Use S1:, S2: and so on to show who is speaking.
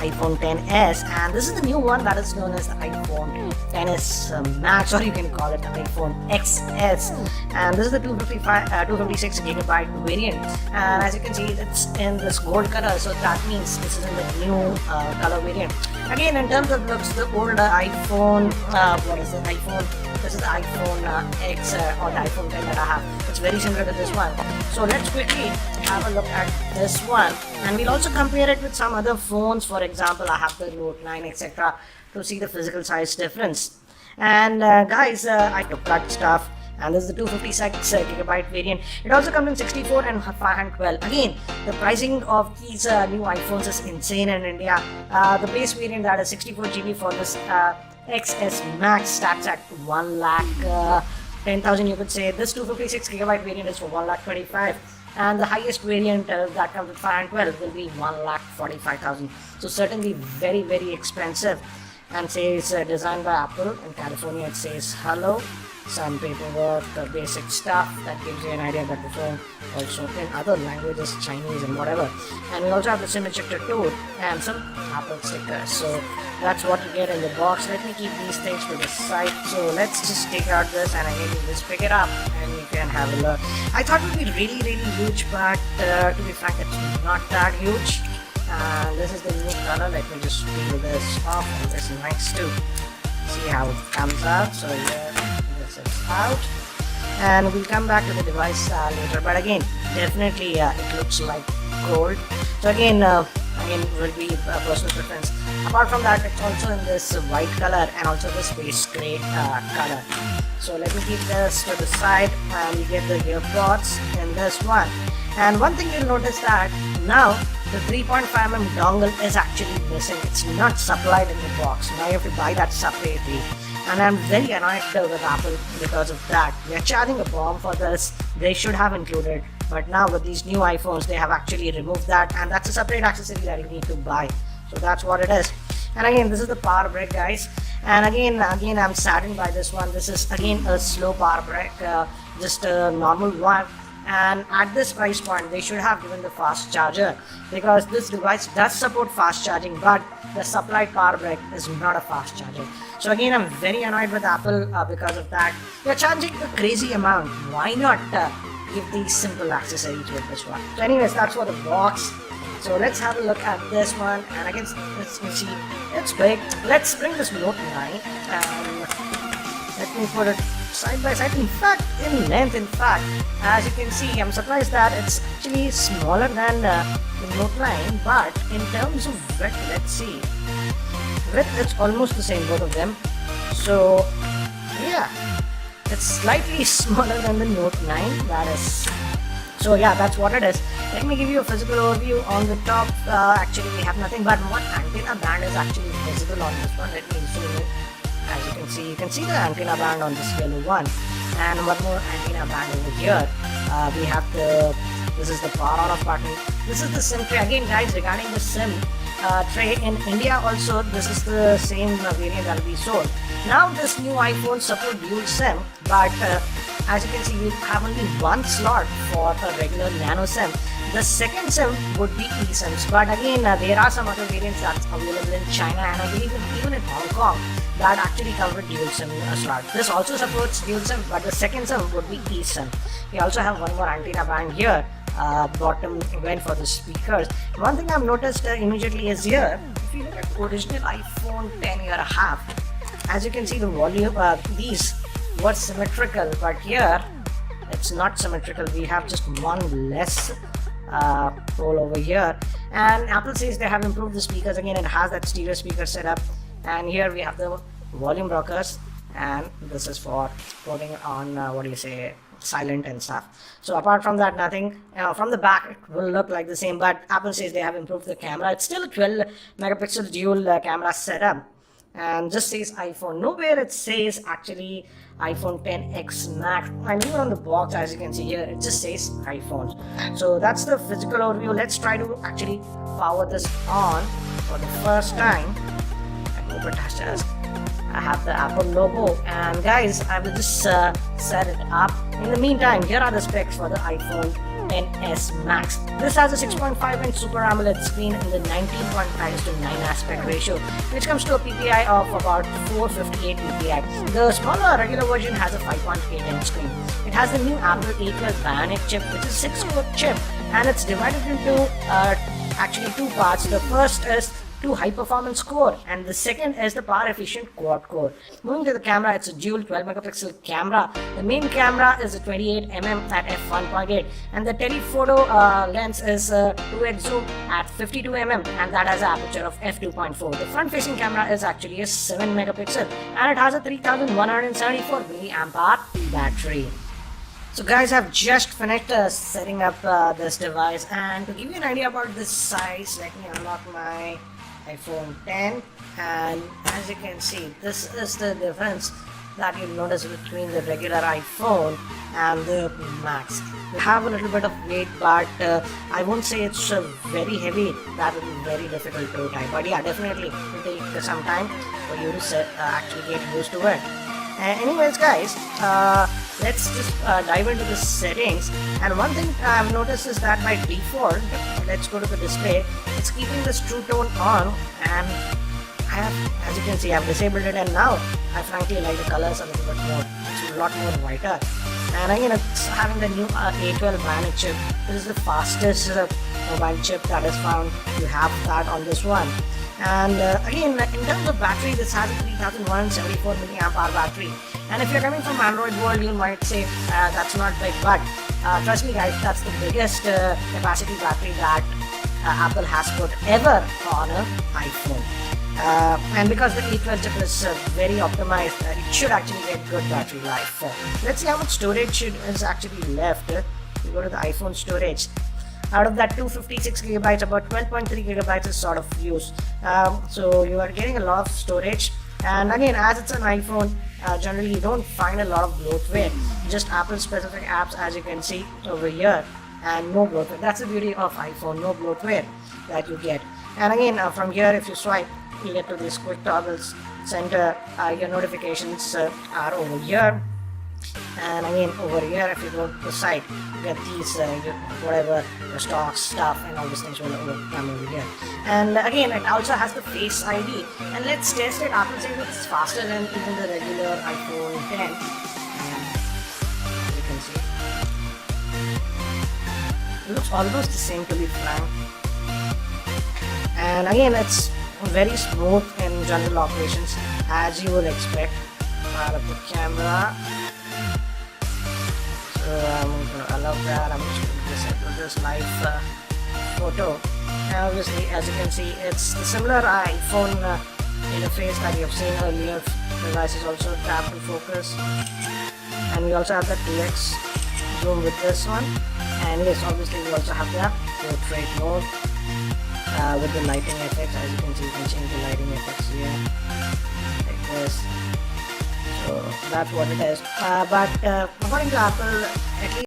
S1: iPhone 10s, and this is the new one that is known as the iPhone 10s Max, or you can call it the iPhone XS. And this is the 256 gigabyte variant, and as you can see, it's in this gold color, so that means this is in the new color variant. Again, in terms of looks, the older iPhone, this is the iPhone X or the iPhone 10 that I have. It's very similar to this one. So let's quickly have a look at this one, and we'll also compare it with some other phones. For example, I have the Note 9, etc., to see the physical size difference. And guys, I took that stuff, and this is the 256 gigabyte variant. It also comes in 64 and 512. Again, the pricing of these new iPhones is insane in India. The base variant, that is 64 GB for this XS Max, starts at 1,10,000, you could say. This 256 gigabyte variant is for 1,25,000, and the highest variant that comes with 512 will be 1,45,000. So certainly very, very expensive. And says designed by Apple. In California, it says hello. Some paperwork, basic stuff that gives you an idea that the phone also in other languages, Chinese and whatever. And we also have the SIM ejector tool and some Apple stickers. So that's what you get in the box. Let me keep these things to the side. So let's just take out this, and again you just pick it up and you can have a look. I thought it would be really, really huge, but to be frank, it's not that huge. And this is the new color. Let me just peel this off, and this is nice too. See how it comes out. So yeah, this is out, and we'll come back to the device later. But again, definitely it looks like gold. So again will be personal preference. Apart from that, it's also in this white color and also the space gray color. So let me keep this to the side, and you get the earpods in this one. And one thing you'll notice that now the 3.5mm dongle is actually missing. It's not supplied in the box. Now you have to buy that separately. And I'm very annoyed with Apple because of that. They're charging a bomb for this. They should have included. But now with these new iPhones, they have actually removed that. And that's a separate accessory that you need to buy. So that's what it is. And again, this is the power brick, guys. And again, I'm saddened by this one. This is again a slow power brick, just a normal one. And at this price point, they should have given the fast charger, because this device does support fast charging, but the supplied power brick is not a fast charger. So again, I'm very annoyed with Apple because of that. They're charging a crazy amount. Why not give these simple accessories with this one? So anyways, that's for the box. So let's have a look at this one, and again, let's see, it's big. Let's bring this Note 9 and let me put it side by side. In fact, in length, as you can see, I'm surprised that it's actually smaller than the Note 9, but in terms of width, let's see, it's almost the same, both of them. So yeah, it's slightly smaller than the Note 9, that is. So yeah, that's what it is. Let me give you a physical overview. On the top, actually we have nothing, but one antenna band is actually visible on this one. Let me zoom in. As you can see the antenna band on this yellow one, and one more antenna band over here. We have this is the power on off button. This is the SIM tray. Again, guys, regarding the SIM tray in India also, this is the same variant that will be sold. Now this new iPhone support dual SIM, but as you can see, you have only one slot for a regular nano SIM. The second SIM would be eSIMs, but again, there are some other variants that's available in China, and I believe even in Hong Kong, that actually come with dual SIM slot. This also supports dual SIM, but the second SIM would be eSIM. We also have one more antenna band here, bottom event for the speakers. One thing I've noticed immediately is here, if you look at the original iPhone 10 year half, as you can see, the volume, these were symmetrical, but here it's not symmetrical. We have just one less hole over here, and Apple says they have improved the speakers. Again, it has that stereo speaker setup, and here we have the volume rockers, and this is for putting on silent and stuff. So apart from that, nothing. From the back it will look like the same, but Apple says they have improved the camera. It's still a 12 megapixel dual camera setup, and just says iPhone. Nowhere it says actually iPhone 10X Max, and even on the box, as you can see here, it just says iPhones. So that's the physical overview. Let's try to actually power this on for the first time. I hope it has I have the Apple logo, and guys, I will just set it up. In the meantime, here are the specs for the iPhone XS Max. This has a 6.5-inch Super AMOLED screen in the 19.5:9 aspect ratio, which comes to a PPI of about 458 PPI. The smaller regular version has a 5.8-inch screen. It has the new Apple A12 bionic chip, which is a 6-core chip, and it's divided into actually two parts. The first is two high-performance core, and the second is the power-efficient quad core. Moving to the camera, it's a dual 12-megapixel camera. The main camera is a 28mm at f1.8, and the telephoto lens is 2x zoom at 52mm, and that has an aperture of f2.4. The front-facing camera is actually a 7-megapixel, and it has a 3174 mAh battery. So guys, I've just finished setting up this device, and to give you an idea about this size, let me unlock my iPhone 10, and as you can see, this is the difference that you'll notice between the regular iPhone and the Max. They have a little bit of weight, but I won't say it's very heavy. That would be very difficult to type, but yeah, definitely it will take some time for you to actually get used to it. Anyways guys, let's just dive into the settings, and one thing I've noticed is that by default, let's go to the display, it's keeping this True Tone on, and I have, as you can see, I've disabled it, and now I frankly like the colors a little bit more. It's a lot more whiter, and again it's having the new A12 bionic chip. This is the fastest mobile chip that is found. You have that on this one. And again, in terms of battery, this has a 3174 mAh battery, and if you're coming from Android world, you might say that's not big, but trust me guys, that's the biggest capacity battery that Apple has put ever on an iPhone. And because the A12 chip is very optimized, it should actually get good battery life. Let's see how much storage is actually left. We go to the iPhone storage. Out of that 256 gigabytes, about 12.3 gigabytes is sort of used. So you are getting a lot of storage. And again, as it's an iPhone, generally you don't find a lot of bloatware. Just Apple specific apps, as you can see over here, and no bloatware. That's the beauty of iPhone, no bloatware that you get. And again, from here, if you swipe, you get to these quick toggles. Center, your notifications are over here. And again, over here, if you go to the site, you get these whatever the stocks, stuff, and all these things will come over here. And again, it also has the Face ID. And let's test it. Apple says it's faster than even the regular iPhone 10. And as you can see, it looks almost the same, to be frank. And again, it's very smooth in general operations, as you would expect. Out of the camera. So I'm going to allow that. I'm just going to disable this live photo. And obviously, as you can see, it's the similar iPhone interface that you have seen earlier. The device is also tap to focus, and we also have the 2x zoom with this one. And yes, obviously we also have the portrait mode with the lighting effects. As you can change the lighting effects here like this. So that's what it is. But according to Apple, at least